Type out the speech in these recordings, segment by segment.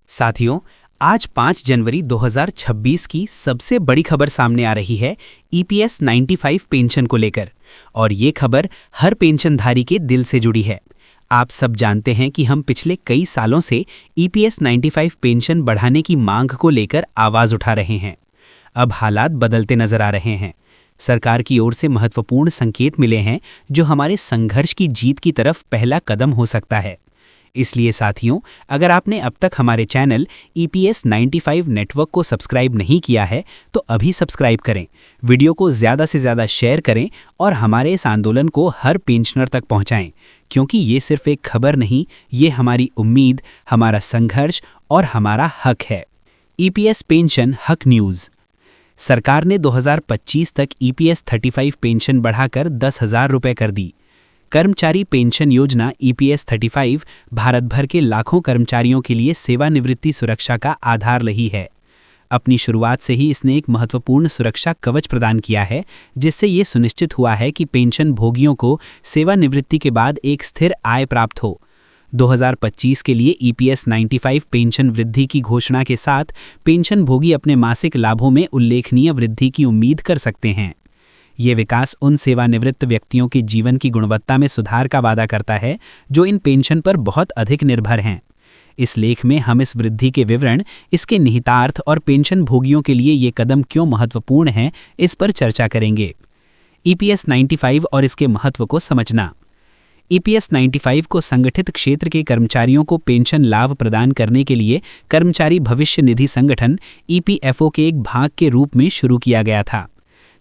साथियों, आज 5 जनवरी 2026 की सबसे बड़ी खबर सामने आ रही है ईपीएस 95 पेंशन को लेकर। और ये खबर हर पेंशनधारी के दिल से जुड़ी है। आप सब जानते हैं कि हम पिछले कई सालों से ईपीएस 95 पेंशन बढ़ाने की मांग को लेकर आवाज उठा रहे हैं। अब हालात बदलते नजर आ रहे हैं। सरकार की ओर से महत्वपूर्ण संकेत मिले हैं जो हमारे संघर्ष की जीत की तरफ पहला कदम हो सकता है। इसलिए साथियों, अगर आपने अब तक हमारे चैनल ईपीएस 95 नेटवर्क को सब्सक्राइब नहीं किया है तो अभी सब्सक्राइब करें, वीडियो को ज़्यादा से ज़्यादा शेयर करें और हमारे इस आंदोलन को हर पेंशनर तक पहुंचाएं, क्योंकि ये सिर्फ एक खबर नहीं, ये हमारी उम्मीद, हमारा संघर्ष और हमारा हक है। ईपीएस पेंशन हक न्यूज़। सरकार ने 2025 तक ईपीएस 35 पेंशन बढ़ाकर 10,000 रुपये कर दी। कर्मचारी पेंशन योजना ईपीएस 35 भारत भर के लाखों कर्मचारियों के लिए सेवानिवृत्ति सुरक्षा का आधार रही है। अपनी शुरुआत से ही इसने एक महत्वपूर्ण सुरक्षा कवच प्रदान किया है, जिससे ये सुनिश्चित हुआ है कि पेंशन भोगियों को सेवानिवृत्ति के बाद एक स्थिर आय प्राप्त हो। 2025 के लिए ईपीएस 95 पेंशन वृद्धि की घोषणा के साथ पेंशन भोगी अपने मासिक लाभों में उल्लेखनीय वृद्धि की उम्मीद कर सकते हैं। ये विकास उन सेवानिवृत्त व्यक्तियों के जीवन की गुणवत्ता में सुधार का वादा करता है जो इन पेंशन पर बहुत अधिक निर्भर हैं। इस लेख में हम इस वृद्धि के विवरण, इसके निहितार्थ और पेंशन भोगियों के लिए ये कदम क्यों महत्वपूर्ण हैं, इस पर चर्चा करेंगे। ईपीएस 95 और इसके महत्व को समझना। ईपीएस 95 को संगठित क्षेत्र के कर्मचारियों को पेंशन लाभ प्रदान करने के लिए कर्मचारी भविष्य निधि संगठन ईपीएफओ के एक भाग के रूप में शुरू किया गया था।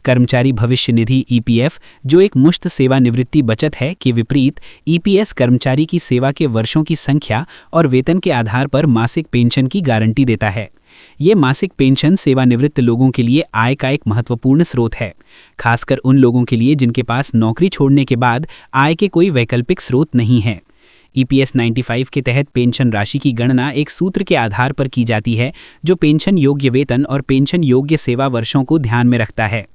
कर्मचारी भविष्य निधि ईपीएफ, जो एक मुफ्त सेवानिवृत्ति बचत है, के विपरीत ईपीएस कर्मचारी की सेवा के वर्षों की संख्या और वेतन के आधार पर मासिक पेंशन की गारंटी देता है। ये मासिक पेंशन सेवानिवृत्त लोगों के लिए आय का एक महत्वपूर्ण स्रोत है, खासकर उन लोगों के लिए जिनके पास नौकरी छोड़ने के बाद आय के कोई वैकल्पिक स्रोत नहीं है। ईपीएस 95 के तहत पेंशन राशि की गणना एक सूत्र के आधार पर की जाती है जो पेंशन योग्य वेतन और पेंशन योग्य सेवा वर्षों को ध्यान में रखता है।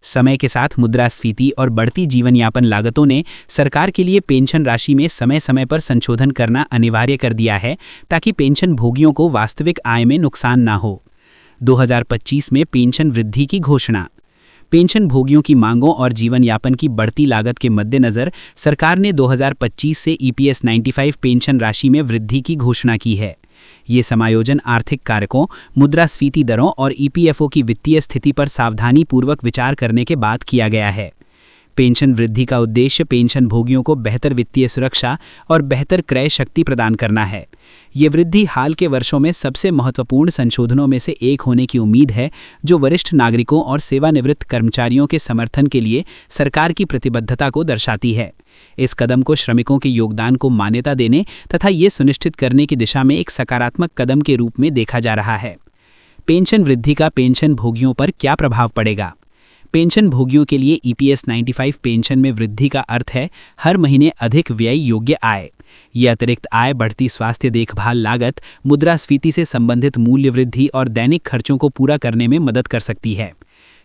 समय के साथ मुद्रास्फीति और बढ़ती जीवन यापन लागतों ने सरकार के लिए पेंशन राशि में समय समय पर संशोधन करना अनिवार्य कर दिया है, ताकि पेंशन भोगियों को वास्तविक आय में नुकसान ना हो। 2025 में पेंशन वृद्धि की घोषणा। पेंशन भोगियों की मांगों और जीवन यापन की बढ़ती लागत के मद्देनज़र सरकार ने 2025 से ईपीएस 95 पेंशन राशि में वृद्धि की घोषणा की है। ये समायोजन आर्थिक कारकों, मुद्रास्फीति दरों और ईपीएफओ की वित्तीय स्थिति पर सावधानीपूर्वक विचार करने के बाद किया गया है। पेंशन वृद्धि का उद्देश्य पेंशन भोगियों को बेहतर वित्तीय सुरक्षा और बेहतर क्रय शक्ति प्रदान करना है। ये वृद्धि हाल के वर्षों में सबसे महत्वपूर्ण संशोधनों में से एक होने की उम्मीद है, जो वरिष्ठ नागरिकों और सेवानिवृत्त कर्मचारियों के समर्थन के लिए सरकार की प्रतिबद्धता को दर्शाती है। इस कदम को श्रमिकों के योगदान को मान्यता देने तथा ये सुनिश्चित करने की दिशा में एक सकारात्मक कदम के रूप में देखा जा रहा है। पेंशन वृद्धि का पेंशन भोगियों पर क्या प्रभाव पड़ेगा? पेंशन भोगियों के लिए ईपीएस 95 पेंशन में वृद्धि का अर्थ है हर महीने अधिक व्यय योग्य आय। ये अतिरिक्त आय बढ़ती स्वास्थ्य देखभाल लागत, मुद्रास्फीति से संबंधित मूल्य वृद्धि और दैनिक खर्चों को पूरा करने में मदद कर सकती है।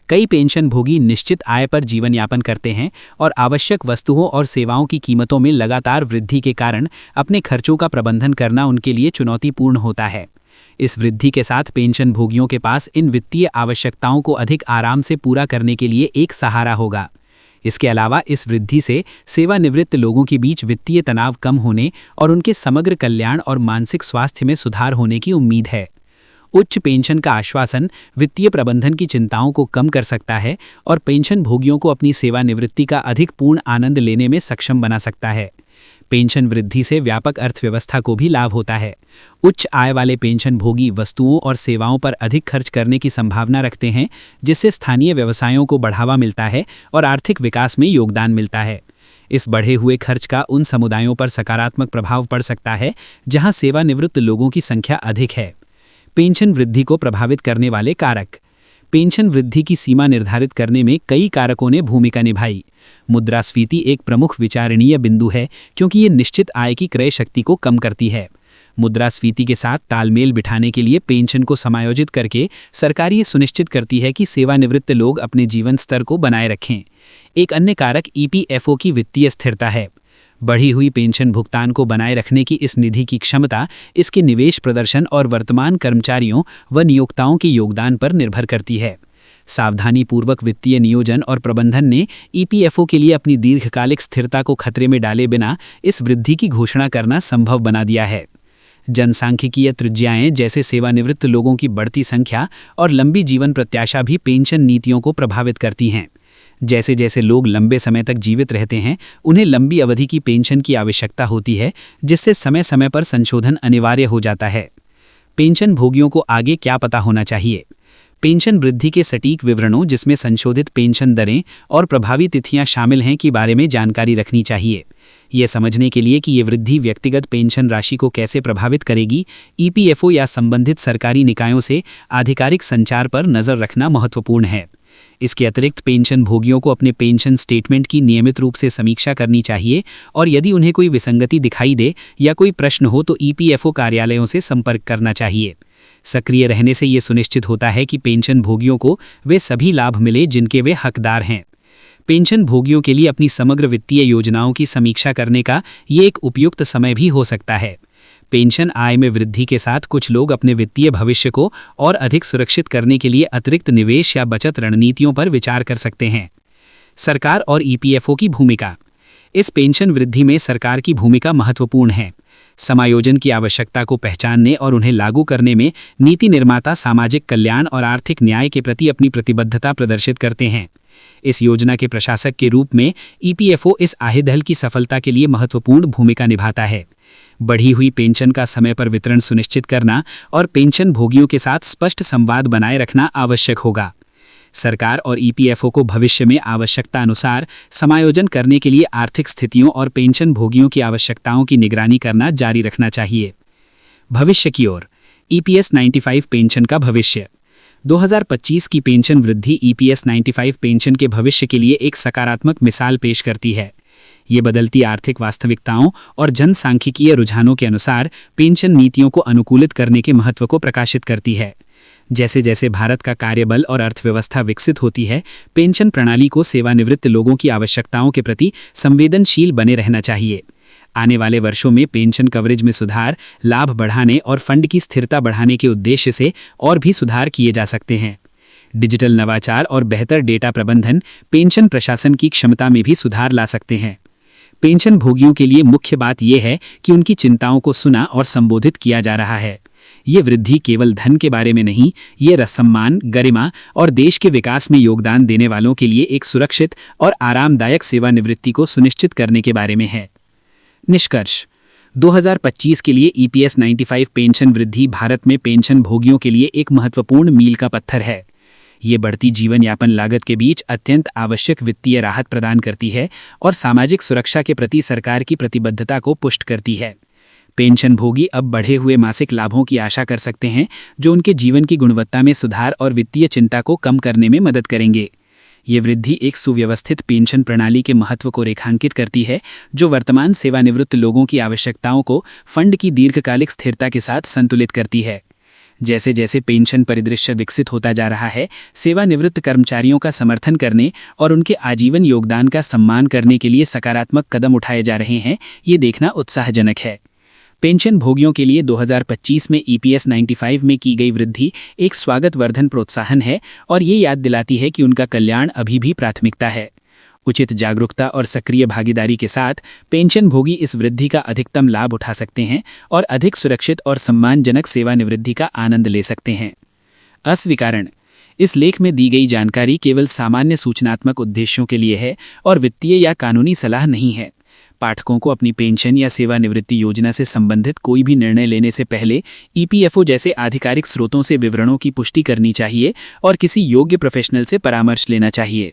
कई पेंशन भोगी निश्चित आय पर जीवन यापन करते हैं और आवश्यक वस्तुओं और सेवाओं की कीमतों में लगातार वृद्धि के कारण अपने खर्चों का प्रबंधन करना उनके लिए चुनौतीपूर्ण होता है। इस वृद्धि के साथ पेंशन भोगियों के पास इन वित्तीय आवश्यकताओं को अधिक आराम से पूरा करने के लिए एक सहारा होगा। इसके अलावा इस वृद्धि से सेवानिवृत्त लोगों के बीच वित्तीय तनाव कम होने और उनके समग्र कल्याण और मानसिक स्वास्थ्य में सुधार होने की उम्मीद है। उच्च पेंशन का आश्वासन वित्तीय प्रबंधन की चिंताओं को कम कर सकता है और पेंशन भोगियों को अपनी सेवानिवृत्ति का अधिक पूर्ण आनंद लेने में सक्षम बना सकता है। पेंशन वृद्धि से व्यापक अर्थव्यवस्था को भी लाभ होता है। उच्च आय वाले पेंशन भोगी वस्तुओं और सेवाओं पर अधिक खर्च करने की संभावना रखते हैं, जिससे स्थानीय व्यवसायों को बढ़ावा मिलता है और आर्थिक विकास में योगदान मिलता है। इस बढ़े हुए खर्च का उन समुदायों पर सकारात्मक प्रभाव पड़ सकता है जहां सेवानिवृत्त लोगों की संख्या अधिक है। पेंशन वृद्धि को प्रभावित करने वाले कारक। पेंशन वृद्धि की सीमा निर्धारित करने में कई कारकों ने भूमिका निभाई। मुद्रास्फीति एक प्रमुख विचारणीय बिंदु है, क्योंकि ये निश्चित आय की क्रय शक्ति को कम करती है। मुद्रास्फीति के साथ तालमेल बिठाने के लिए पेंशन को समायोजित करके सरकार ये सुनिश्चित करती है कि सेवानिवृत्त लोग अपने जीवन स्तर को बनाए रखें। एक अन्य कारक ईपीएफओ की वित्तीय स्थिरता है। बढ़ी हुई पेंशन भुगतान को बनाए रखने की इस निधि की क्षमता इसके निवेश प्रदर्शन और वर्तमान कर्मचारियों व नियोक्ताओं के योगदान पर निर्भर करती है। सावधानीपूर्वक वित्तीय नियोजन और प्रबंधन ने ईपीएफओ के लिए अपनी दीर्घकालिक स्थिरता को खतरे में डाले बिना इस वृद्धि की घोषणा करना संभव बना दिया है। जनसांख्यिकीय त्रिज्याएं जैसे सेवानिवृत्त लोगों की बढ़ती संख्या और लंबी जीवन प्रत्याशा भी पेंशन नीतियों को प्रभावित करती हैं। जैसे जैसे लोग लंबे समय तक जीवित रहते हैं, उन्हें लंबी अवधि की पेंशन की आवश्यकता होती है, जिससे समय समय पर संशोधन अनिवार्य हो जाता है। पेंशन भोगियों को आगे क्या पता होना चाहिए? पेंशन वृद्धि के सटीक विवरणों, जिसमें संशोधित पेंशन दरें और प्रभावी तिथियां शामिल हैं, के बारे में जानकारी रखनी चाहिए। ये समझने के लिए कि ये वृद्धि व्यक्तिगत पेंशन राशि को कैसे प्रभावित करेगी, ईपीएफओ या संबंधित सरकारी निकायों से आधिकारिक संचार पर नजर रखना महत्वपूर्ण है। इसके अतिरिक्त पेंशन भोगियों को अपने पेंशन स्टेटमेंट की नियमित रूप से समीक्षा करनी चाहिए और यदि उन्हें कोई विसंगति दिखाई दे या कोई प्रश्न हो तो ईपीएफओ कार्यालयों से संपर्क करना चाहिए। सक्रिय रहने से ये सुनिश्चित होता है कि पेंशन भोगियों को वे सभी लाभ मिले जिनके वे हकदार हैं। पेंशन भोगियों के लिए अपनी समग्र वित्तीय योजनाओं की समीक्षा करने का ये एक उपयुक्त समय भी हो सकता है। पेंशन आय में वृद्धि के साथ कुछ लोग अपने वित्तीय भविष्य को और अधिक सुरक्षित करने के लिए अतिरिक्त निवेश या बचत रणनीतियों पर विचार कर सकते हैं। सरकार और ईपीएफओ की भूमिका। इस पेंशन वृद्धि में सरकार की भूमिका महत्वपूर्ण है। समायोजन की आवश्यकता को पहचानने और उन्हें लागू करने में नीति निर्माता सामाजिक कल्याण और आर्थिक न्याय के प्रति अपनी प्रतिबद्धता प्रदर्शित करते हैं। इस योजना के प्रशासक के रूप में ईपीएफओ इस आहेदल की सफलता के लिए महत्वपूर्ण भूमिका निभाता है। बढ़ी हुई पेंशन का समय पर वितरण सुनिश्चित करना और पेंशन भोगियों के साथ स्पष्ट संवाद बनाए रखना आवश्यक होगा। सरकार और ईपीएफओ को भविष्य में आवश्यकता अनुसार समायोजन करने के लिए आर्थिक स्थितियों और पेंशन भोगियों की आवश्यकताओं की निगरानी करना जारी रखना चाहिए। भविष्य की ओर। ईपीएस 95 पेंशन का भविष्य। 2025 की पेंशन वृद्धि ईपीएस 95 पेंशन के भविष्य के लिए एक सकारात्मक मिसाल पेश करती है। ये बदलती आर्थिक वास्तविकताओं और जनसांख्यिकीय रुझानों के अनुसार पेंशन नीतियों को अनुकूलित करने के महत्व को प्रकाशित करती है। जैसे जैसे भारत का कार्यबल और अर्थव्यवस्था विकसित होती है, पेंशन प्रणाली को सेवानिवृत्त लोगों की आवश्यकताओं के प्रति संवेदनशील बने रहना चाहिए। आने वाले वर्षों में पेंशन कवरेज में सुधार, लाभ बढ़ाने और फंड की स्थिरता बढ़ाने के उद्देश्य से और भी सुधार किए जा सकते हैं। डिजिटल नवाचार और बेहतर डेटा प्रबंधन पेंशन प्रशासन की क्षमता में भी सुधार ला सकते हैं। पेंशन भोगियों के लिए मुख्य बात यह है कि उनकी चिंताओं को सुना और संबोधित किया जा रहा है। ये वृद्धि केवल धन के बारे में नहीं, ये रसम्मान, गरिमा और देश के विकास में योगदान देने वालों के लिए एक सुरक्षित और आरामदायक सेवानिवृत्ति को सुनिश्चित करने के बारे में है। निष्कर्ष। 2025 के लिए ईपीएस 95 पेंशन वृद्धि भारत में पेंशन भोगियों के लिए एक महत्वपूर्ण मील का पत्थर है। ये बढ़ती जीवन यापन लागत के बीच अत्यंत आवश्यक वित्तीय राहत प्रदान करती है और सामाजिक सुरक्षा के प्रति सरकार की प्रतिबद्धता को पुष्ट करती है। पेंशन भोगी अब बढ़े हुए मासिक लाभों की आशा कर सकते हैं, जो उनके जीवन की गुणवत्ता में सुधार और वित्तीय चिंता को कम करने में मदद करेंगे। ये वृद्धि एक सुव्यवस्थित पेंशन प्रणाली के महत्व को रेखांकित करती है, जो वर्तमान सेवानिवृत्त लोगों की आवश्यकताओं को फंड की दीर्घकालिक स्थिरता के साथ संतुलित करती है। जैसे जैसे पेंशन परिदृश्य विकसित होता जा रहा है, सेवानिवृत्त कर्मचारियों का समर्थन करने और उनके आजीवन योगदान का सम्मान करने के लिए सकारात्मक कदम उठाए जा रहे हैं, ये देखना उत्साहजनक है। पेंशन भोगियों के लिए 2025 में ईपीएस 95 में की गई वृद्धि एक स्वागतवर्धन प्रोत्साहन है और ये याद दिलाती है कि उनका कल्याण अभी भी प्राथमिकता है। उचित जागरूकता और सक्रिय भागीदारी के साथ पेंशन भोगी इस वृद्धि का अधिकतम लाभ उठा सकते हैं और अधिक सुरक्षित और सम्मानजनक सेवानिवृत्ति का आनंद ले सकते हैं। अस्वीकरण। इस लेख में दी गई जानकारी केवल सामान्य सूचनात्मक उद्देश्यों के लिए है और वित्तीय या कानूनी सलाह नहीं है। पाठकों को अपनी पेंशन या सेवानिवृत्ति योजना से संबंधित कोई भी निर्णय लेने से पहले ईपीएफओ जैसे आधिकारिक स्रोतों से विवरणों की पुष्टि करनी चाहिए और किसी योग्य प्रोफेशनल से परामर्श लेना चाहिए।